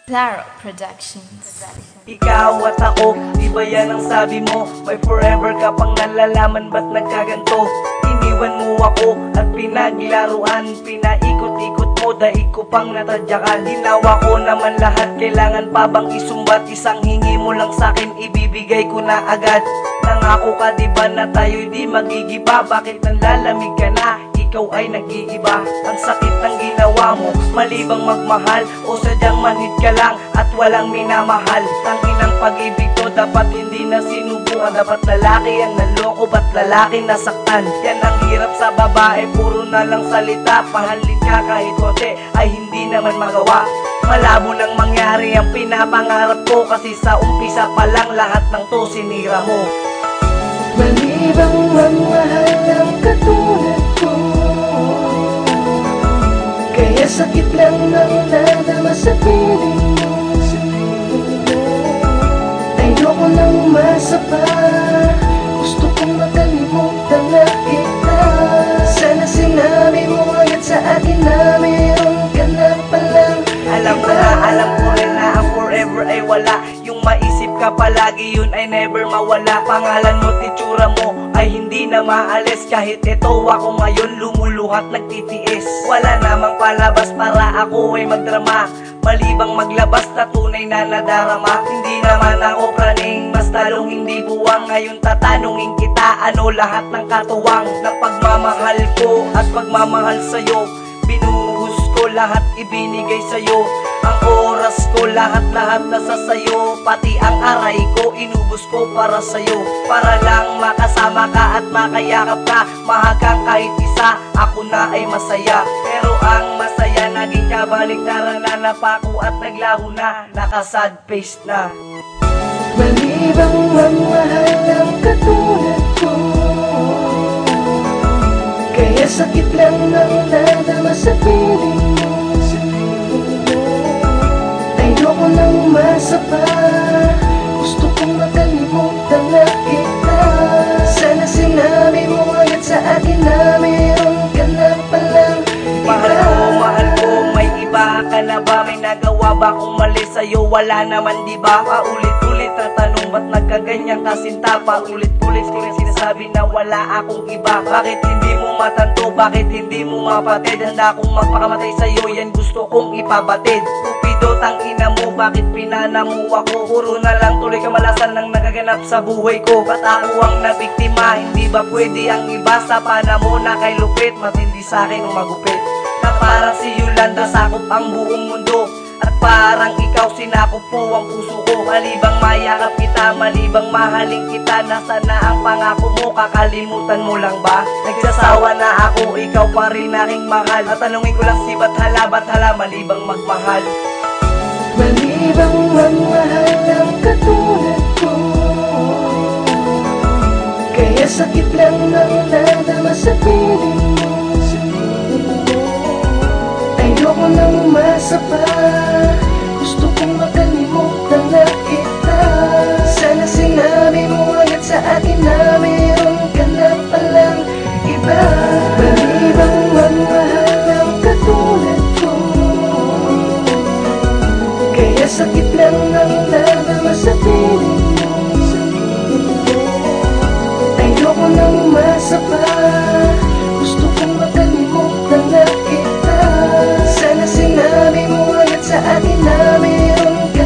Zara Productions. Ikaw at ako, di ba yan ang sabi mo? May forever ka pang nalalaman, ba't nagkaganto? Iniwan mo ako at pinaglaruan, pinaikot-ikot mo, daig ko pang natadyakan. Ginawa ko naman lahat, kailangan pa bang isumbat? Isang hingi mo lang sa'kin, ibibigay ko na agad. Nangako ka diba na tayo'y di magigiba? Bakit nanlalamig ka na? Ikaw ay nag-iiba. Ang sakit ng ginawa mo, mali bang magmahal? O sadyang manhid ka lang at walang minamahal? Tanginang pag-ibig to, dapat hindi na sinubukan. Dapat lalaki ang naloko, ba't lalaki nasaktan? Yan ang hirap sa babae, puro na lang salita. Pahalin ka kahit konti, ay hindi naman magawa. Malabo nang mangyari ang pinapangarap ko, kasi sa umpisa pa lang lahat ng to sinira mo. Mali bang magmahal ng katulad ko? Kaya sakit lang ang nadama sa piling mo. Ayoko nang masapa, gusto kong makalimutan na kita. Sana sinabi mo agad sa akin na meron ka na palang alam ko rin na ang forever ay wala. Yung maisip ka palagi, yun ay never mawala. Pangalan mo, titsura mo ay hindi na maalis. Kahit ito ako ngayon, lumuluhat, nagtitiis. Wala namang palabas para ako ay magdrama. Mali bang maglabas na tunay na nadarama? Hindi naman ako praning, mas talong hindi buwang. Ngayon tatanungin kita, ano lahat ng katuwang ng pagmamahal ko at pagmamahal sa'yo? Binuhos ko lahat, ibinigay sa'yo. Ang oras ko, lahat-lahat nasa sayo. Pati ang aray ko, inubos ko para sa'yo. Para lang makasama ka at makayakap ka. Mahagang kahit isa, ako na ay masaya. Pero ang masaya, naging kabaliktaran na. Napako at naglaho na, nakasad face na. Mali bang magmahal ng katulad ko? Kaya sakit lang ang nadama sa piling mo. Ayoko nang masapa, gusto kong makalimutan na kita. Sana sinabi mo agad sa akin na meron ka na palang iba. Mahal ko, may iba ka na ba? May nagawa ba kung mali sa'yo? Wala naman diba? Paulit-ulit na tanong, ba't nagkaganyan kasinta? Paulit-ulit ko rin sinasabi na wala akong iba. Bakit hindi mo matanto? Bakit hindi mo mapatid? Handa akong magpakamatay sa'yo, yan gusto kong ipabatid. Cupido, tangina mo, bakit pinana mo ako? Puro na lang tuloy kamalasan ng nagaganap sa buhay ko. Ba't ako ang nabiktima? Hindi ba pwede ang iba? Sa panamo na kay lupit, matindi sa'kin ang magupit. Na parang si Yolanda, sakop ang buong mundo. At parang ikaw, sinakop po ang puso ko. Malibang mayakap kita, malibang mahalin kita. Nasaan na ang pangako mo? Kakalimutan mo lang ba? Nagsasawa na ako, ikaw pa rin aking mahal. At tanungin ko lang si Bathala, malibang magmahal. Mali bang magmahal ng katulad ko? Kaya sakit lang ang nadama sa piling mo. Ayoko nang masapa, gusto kong makalimutan na kita. Sana sinabi mo agad sa akin na meron ka na palang iba. Mali bang magmahal ng katulad ko? Kaya sakit lang ang nadama sa piling mo. Ayoko nang masapa, gusto kong makalimutan na kita. Sana sinabi mo agad sa akin na meron ka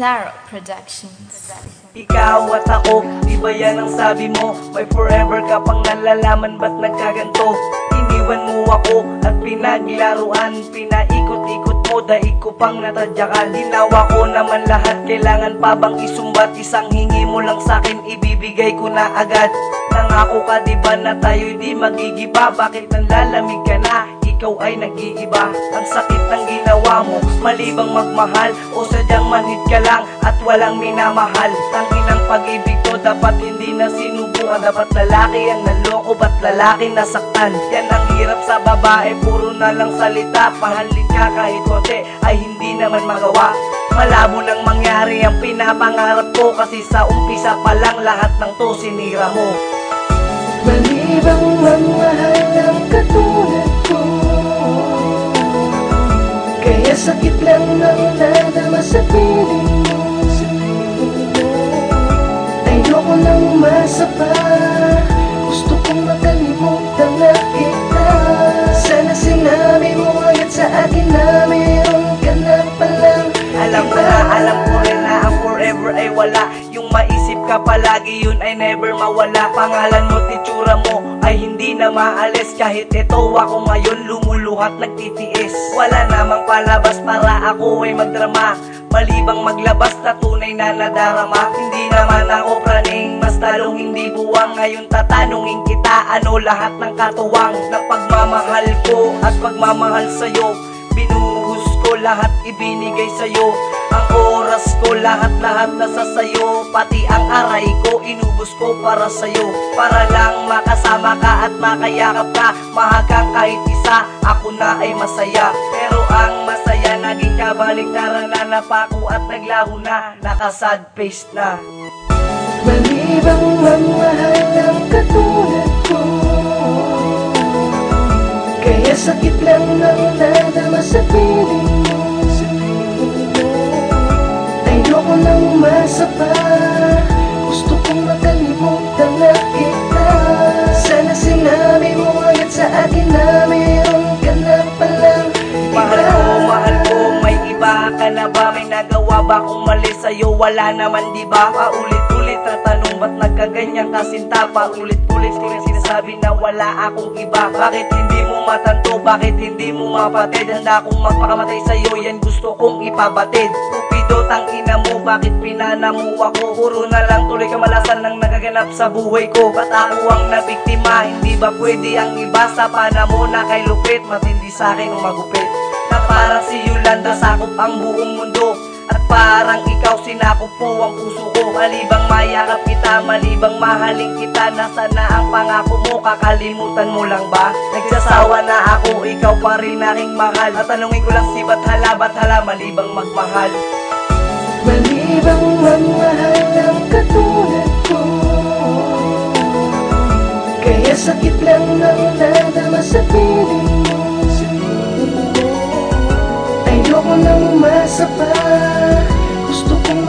Claro Productions. Ikaw at ako, di ba yan ang sabi mo? May forever ka pang nalalaman, ba't nagkaganto? Iniwan mo ako at pinaglaruan, pinaikot-ikot mo, daig ko pang natadyakan. Ginawa ko naman lahat, kailangan pa bang isumbat? Isang hingi mo lang sa'kin, ibibigay ko na agad. Nangako ka diba na tayo'y di magigiba? Bakit nanlalamig ka na? Ikaw ay nag-iiba. Ang sakit ng ginawa mo, malibang magmahal o sadyang manhid ka lang at walang minamahal. Tanginang pag-ibig ko, dapat hindi na sinubukan. Dapat lalaki ang naloko, ba't lalaki nasaktan? Yan ang hirap sa babae, puro na lang salita. Pahalin ka kahit konti ay hindi naman magawa. Malabo nang mangyari ang pinapangarap ko, kasi sa umpisa pa lang lahat ng to sinira mo. Malibang magmahal ang katulad ko, kaya sakit lang ang nadama sa piling mo. Ayoko nang masapa, gusto kong makalimutan na kita. Sana sinabi mo agad sa akin na meron ka na palang alam ko rin na ang forever ay wala. Yung maisip ka palagi, yun ay never mawala. Pangalan mo, titsura mo ay hindi na maalis. Kahit ito ako ngayon, lumuluhat, nagtitiis. Wala namang palabas para ako ay magdrama, malibang maglabas na tunay na nadarama. Hindi naman ako praning, mas talong hindi buwang. Ngayon tatanungin kita, ano lahat ng katuwang ng pagmamahal ko at pagmamahal sa'yo? Binuhos ko lahat, ibinigay sa'yo. Ang oras ko, lahat-lahat nasa sayo. Pati ang aray ko, inubos ko para sa'yo. Para lang makasama ka at makayakap ka. Mahagang kahit isa, ako na ay masaya. Pero ang masaya, naging kabaliktaran na. Napako at naglaho na, nakasad face na. Malibang magmahal ang katulad ko, kaya sakit lang ang nadama sa piling mo. Ayoko nang masapa, gusto kong makalimutan na kita. Sana sinabi mo agad sa akin na meron ka na palang iba. Mahal ko, may iba ka na ba? May nagawa ba kung mali sa'yo? Wala naman diba? Paulit-ulit na tanong, ba't nagkaganyan kasinta? Paulit-ulit ko rin sinasabi na wala akong iba. Bakit hindi mo matanto? Bakit hindi mo mapatid? Handa akong magpakamatay sa'yo, yan gusto kong ipabatid. Cupido, tangina mo, bakit pinana mo ako? Puro na lang tuloy kamalasan ng nagaganap sa buhay ko. Ba't ako ang nabiktima? Hindi ba pwede ang iba? Sa panamo na kay lupit, matindi sa'kin umagupit. Na parang si Yolanda, sakop ang buong mundo. At parang ikaw, sinakop po ang puso ko. Malibang mayakap kita, malibang mahalin kita. Nasaan na ang pangako mo? Kakalimutan mo lang ba? Nagsasawa na ako, ikaw pa rin aking mahal. At tanungin ko lang si Bathala, malibang magmahal. Malibang magmahal ang katulad ko, kaya sakit lang ang nadama sa piling mo. Ayoko nang masapa, gusto kong